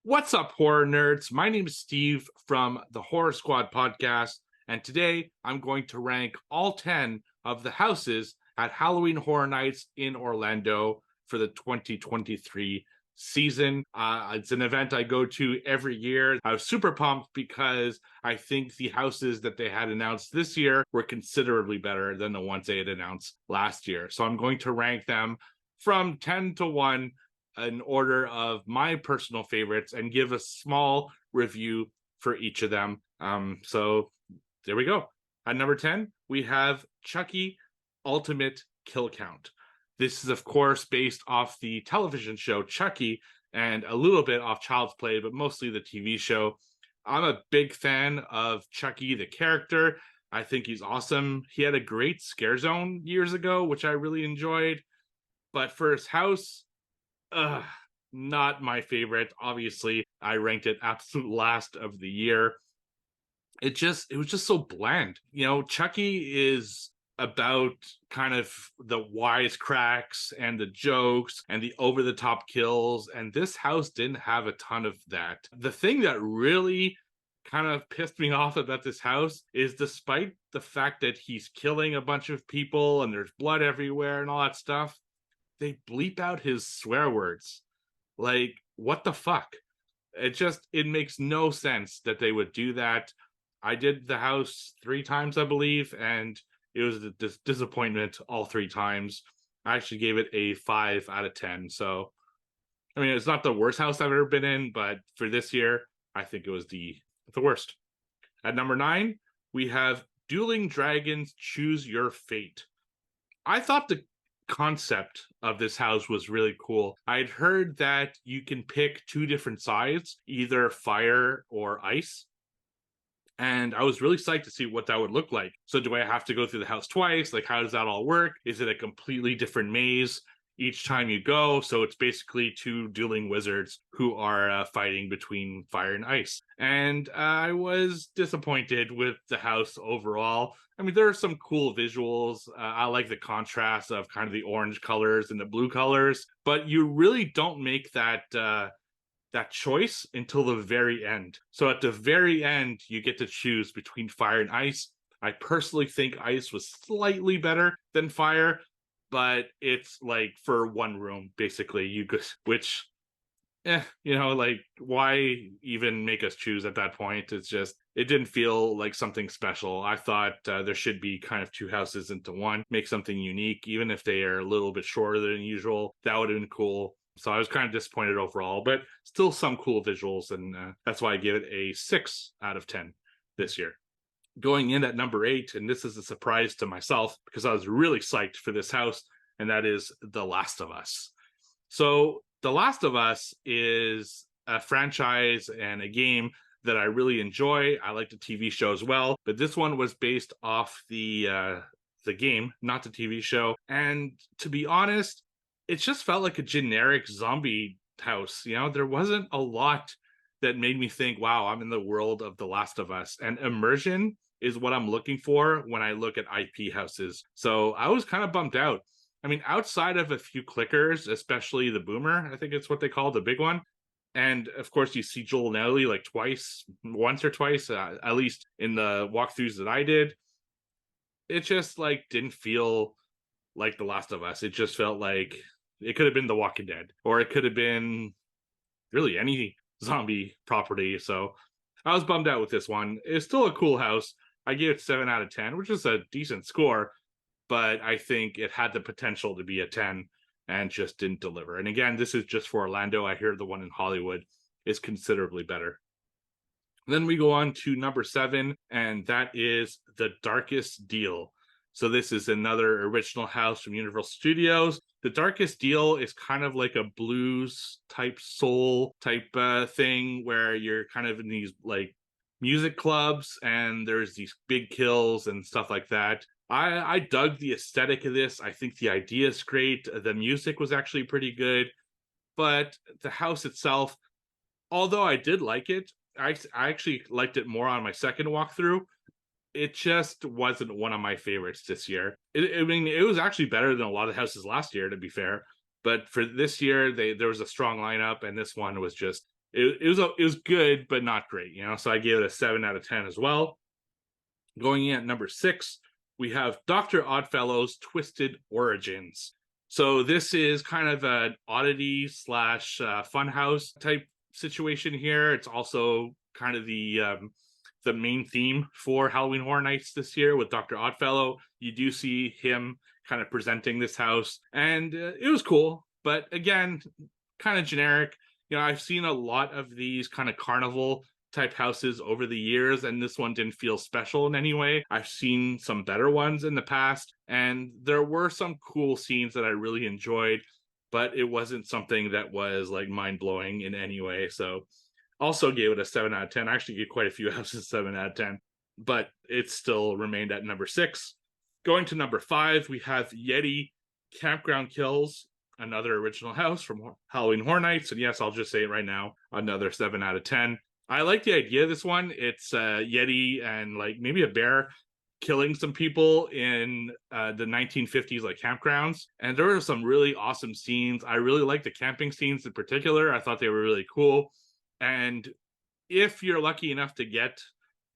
What's up, horror nerds? My name is Steve from the Horror Squad podcast, and today I'm going to rank all 10 of the houses at Halloween Horror Nights in Orlando for the 2023 season. It's an event I go to every year. I was super pumped because I think the houses that they had announced this year were considerably better than the ones they had announced last year. So I'm going to rank them from 10 to 1 in order of my personal favorites and give a small review for each of them. So there we go. At number 10, we have Chucky Ultimate Kill Count. This is, of course, based off the television show Chucky and a little bit off Child's Play, but mostly the TV show. I'm a big fan of Chucky, the character. I think he's awesome. He had a great scare zone years ago, which I really enjoyed. But for his house, not my favorite. Obviously, I ranked it absolute last of the year. It was just so bland. You know, Chucky is about kind of the wisecracks and the jokes and the over the top kills, and this house didn't have a ton of that. The thing that really kind of pissed me off about this house is, despite the fact that he's killing a bunch of people and there's blood everywhere and all that stuff, they bleep out his swear words. Like, what the fuck? It makes no sense that they would do that. I did the house 3 times, I believe, and it was a disappointment all 3 times. I actually gave it a 5 out of 10. So, I mean, it's not the worst house I've ever been in, but for this year, I think it was the worst. At number 9, we have Dueling Dragons Choose Your Fate. I thought the concept of this house was really cool. I'd heard that you can pick 2 different sides, either fire or ice. And I was really psyched to see what that would look like. So do I have to go through the house twice? Like, how does that all work? Is it a completely different maze each time you go? So it's basically 2 dueling wizards who are fighting between fire and ice. And I was disappointed with the house overall. I mean, there are some cool visuals. I like the contrast of kind of the orange colors and the blue colors, but you really don't make that choice until the very end. So at the very end, you get to choose between fire and ice. I personally think ice was slightly better than fire, but it's like for 1 room, basically. You could, which, like, why even make us choose at that point? It's just, it didn't feel like something special. I thought there should be kind of 2 houses into one, make something unique, even if they are a little bit shorter than usual. That would have been cool. So I was kind of disappointed overall, but still some cool visuals, and that's why I give it a 6 out of 10 this year. Going in at number 8, and this is a surprise to myself because I was really psyched for this house, and that is The Last of Us. So The Last of Us is a franchise and a game that I really enjoy. I like the TV show as well, but this one was based off the game, not the TV show. And to be honest, it just felt like a generic zombie house. You know, there wasn't a lot that made me think, wow, I'm in the world of The Last of Us. And immersion is what I'm looking for when I look at IP houses. So I was kind of bummed out. I mean, outside of a few clickers, especially the Boomer, I think it's what they call the big one. And of course, you see Joel and Ellie like once or twice, at least in the walkthroughs that I did. It just like didn't feel like The Last of Us. It just felt like it could have been The Walking Dead, or it could have been really any zombie property. So I was bummed out with this one. It's still a cool house. I gave it 7 out of 10, which is a decent score, but I think it had the potential to be a 10 and just didn't deliver. And again, this is just for Orlando. I hear the one in Hollywood is considerably better. Then we go on to number 7, and that is The Darkest Deal. So this is another original house from Universal Studios. The Darkest Deal is kind of like a blues type soul type thing where you're kind of in these like music clubs and there's these big kills and stuff like that. I dug the aesthetic of this. I think the idea is great. The music was actually pretty good, but the house itself, although I did like it, I actually liked it more on my second walkthrough. It just wasn't one of my favorites this year. I mean, it was actually better than a lot of houses last year, to be fair. But for this year, there was a strong lineup, and this one was just, it was good, but not great, so I gave it a 7 out of 10 as well. Going in at number 6, we have Dr. Oddfellow's Twisted Origins. So this is kind of an oddity slash funhouse type situation here. It's also kind of the main theme for Halloween Horror Nights this year with Dr. Oddfellow. You do see him kind of presenting this house, and it was cool, but again, kind of generic. I've seen a lot of these kind of carnival type houses over the years, and this one didn't feel special in any way. I've seen some better ones in the past, and there were some cool scenes that I really enjoyed, but it wasn't something that was like mind-blowing in any way. So also gave it a 7 out of 10. I actually gave quite a few houses 7 out of 10, but it still remained at number 6. Going to number 5, we have YETI Campground Kills, another original house from Halloween Horror Nights. And yes, I'll just say it right now, another 7 out of 10. I like the idea of this one. It's Yeti and like maybe a bear killing some people in the 1950s like campgrounds, and there were some really awesome scenes. I really like the camping scenes in particular. I thought they were really cool, and if you're lucky enough to get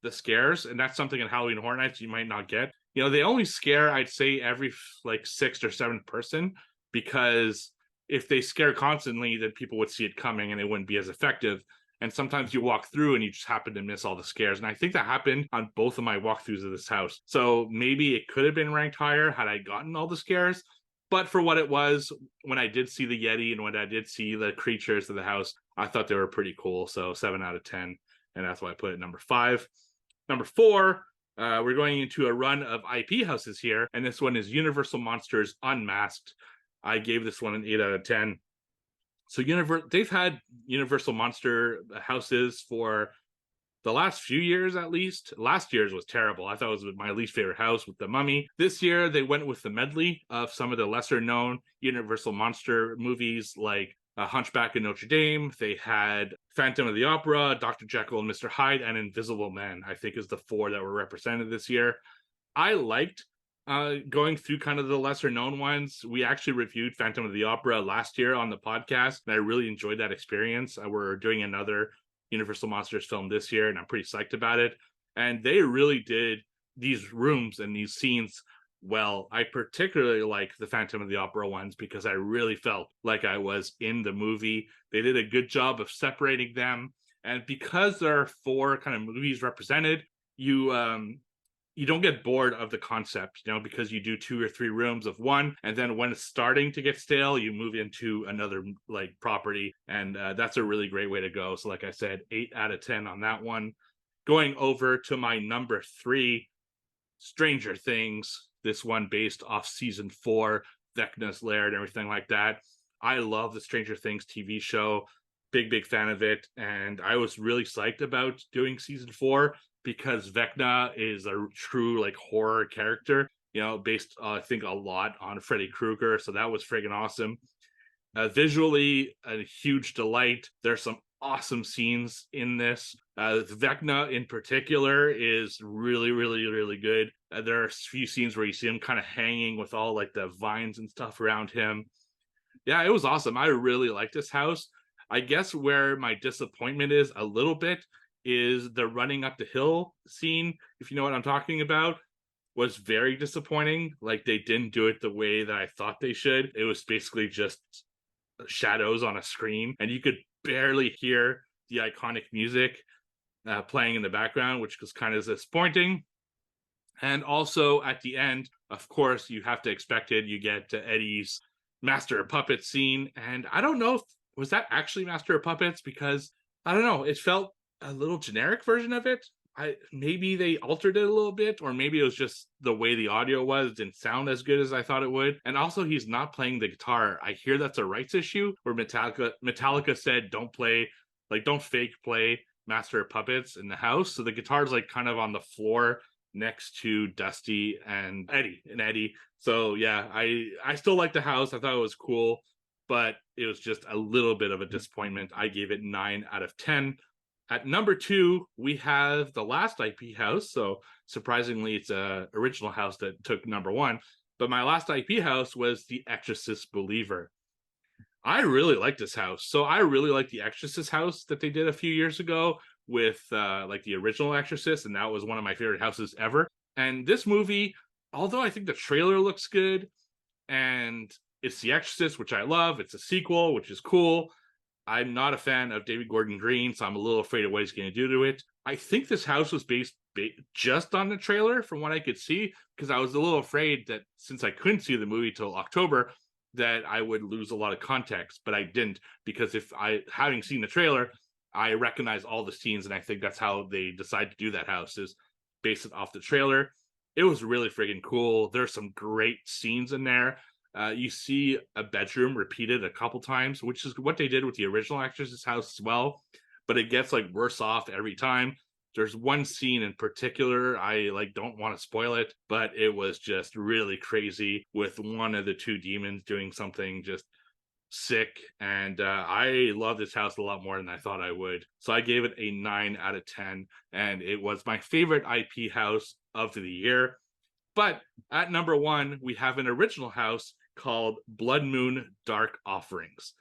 the scares, and that's something in Halloween Horror Nights you might not get, they only scare, I'd say, every like 6th or 7th person, because if they scare constantly, then people would see it coming and it wouldn't be as effective. And sometimes you walk through and you just happen to miss all the scares. And I think that happened on both of my walkthroughs of this house. So maybe it could have been ranked higher had I gotten all the scares. But for what it was, when I did see the Yeti and when I did see the creatures of the house, I thought they were pretty cool. So 7 out of 10. And that's why I put it number 5. Number 4, we're going into a run of IP houses here. And this one is Universal Monsters Unmasked. I gave this one an 8 out of 10. So they've had Universal Monster houses for the last few years, at least. Last year's was terrible. I thought it was my least favorite house with the Mummy. This year, they went with the medley of some of the lesser-known Universal Monster movies, like Hunchback of Notre Dame. They had Phantom of the Opera, Dr. Jekyll and Mr. Hyde, and Invisible Men, I think is the 4 that were represented this year. I liked going through kind of the lesser known ones. We actually reviewed Phantom of the Opera last year on the podcast, and I really enjoyed that experience. We're doing another Universal Monsters film this year, and I'm pretty psyched about it. And they really did these rooms and these scenes well. I particularly like the Phantom of the Opera ones because I really felt like I was in the movie. They did a good job of separating them. And because there are 4 kind of movies represented, you don't get bored of the concept, because you do 2 or 3 rooms of one, and then when it's starting to get stale, you move into another like property, and that's a really great way to go. So like I said, 8 out of 10 on that one. Going over to my number 3, Stranger Things, this one based off season 4, Vecna's Lair and everything like that. I love the Stranger Things TV show, big fan of it, and I was really psyched about doing season 4 because Vecna is a true like horror character, based I think a lot on Freddy Krueger. So that was friggin' awesome. Visually, a huge delight. There's some awesome scenes in this. Vecna in particular is really good. There are a few scenes where you see him kind of hanging with all like the vines and stuff around him. Yeah, it was awesome. I really like this house. I guess where my disappointment is a little bit is the running up the hill scene, if you know what I'm talking about, was very disappointing. Like, they didn't do it the way that I thought they should. It was basically just shadows on a screen, and you could barely hear the iconic music playing in the background, which was kind of disappointing. And also at the end, of course, you have to expect it. You get Eddie's Master of Puppets scene, and I don't know if was that actually Master of Puppets, because I don't know, it felt a little generic version of it. Maybe they altered it a little bit, or maybe it was just the way the audio was, didn't sound as good as I thought it would. And also, he's not playing the guitar. I hear that's a rights issue where Metallica said don't fake play Master of Puppets in the house. So the guitar's like kind of on the floor next to Dusty and Eddie. So yeah, I still like the house. I thought it was cool, but it was just a little bit of a disappointment. I gave it 9 out of 10. At number 2, we have the last IP house. So surprisingly, it's a original house that took number 1. But my last IP house was The Exorcist Believer. I really like this house. So I really like the Exorcist house that they did a few years ago with like the original Exorcist, and that was one of my favorite houses ever. And this movie, although I think the trailer looks good and it's the Exorcist, which I love, it's a sequel, which is cool. I'm not a fan of David Gordon Green, so I'm a little afraid of what he's going to do to it. I think this house was based just on the trailer, from what I could see, because I was a little afraid that since I couldn't see the movie till October, that I would lose a lot of context, but I didn't, because if I, having seen the trailer, I recognize all the scenes, and I think that's how they decide to do that house, is base it off the trailer. It was really friggin' cool. There's some great scenes in there. You see a bedroom repeated a couple times, which is what they did with the original Exorcist house as well, but it gets like worse off every time. There's one scene in particular, I like don't want to spoil it, but it was just really crazy with one of the two demons doing something just sick. And I love this house a lot more than I thought I would. So I gave it a 9 out of 10, and it was my favorite IP house of the year. But at number 1, we have an original house called Blood Moon Dark Offerings.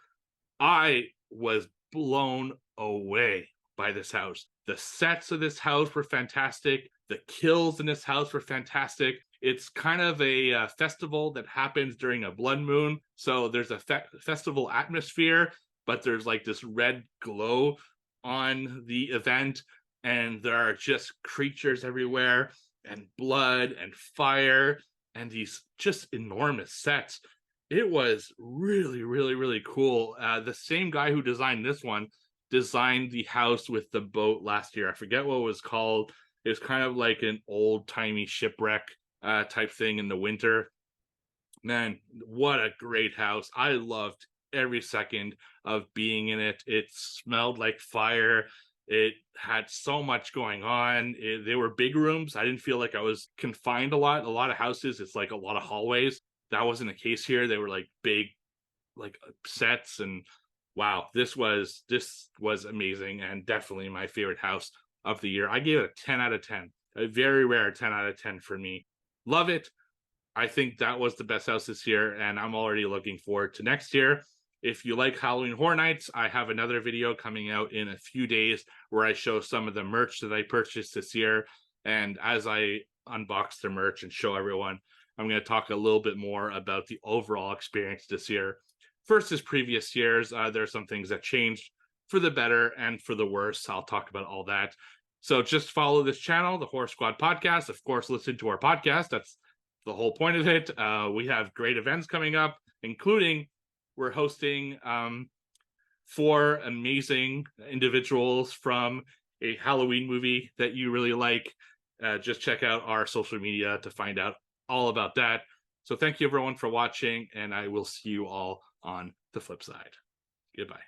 I was blown away by this house. The sets of this house were fantastic. The kills in this house were fantastic. It's kind of a festival that happens during a blood moon. So there's a festival atmosphere, but there's like this red glow on the event. And there are just creatures everywhere, and blood and fire, and these just enormous sets. It was really, really, really cool. The same guy who designed this one designed the house with the boat last year. I forget what it was called. It was kind of like an old-timey shipwreck type thing in the winter. Man, what a great house. I loved every second of being in it. It smelled like fire. It had so much going on. They were big rooms. I didn't feel like I was confined a lot. A lot of houses, it's like a lot of hallways. That wasn't the case here. They were like big, like sets, and wow, this was amazing, and definitely my favorite house of the year. I gave it a 10 out of 10. A very rare 10 out of 10 for me. Love it. I think that was the best house this year, and I'm already looking forward to next year. If you like Halloween Horror Nights, I have another video coming out in a few days where I show some of the merch that I purchased this year. And as I unbox the merch and show everyone, I'm going to talk a little bit more about the overall experience this year versus previous years. There are some things that changed for the better and for the worse. I'll talk about all that. So just follow this channel, the Horror Squad Podcast. Of course, listen to our podcast. That's the whole point of it. We have great events coming up, including we're hosting 4 amazing individuals from a Halloween movie that you really like. Just check out our social media to find out all about that. So thank you everyone for watching, and I will see you all on the flip side. Goodbye.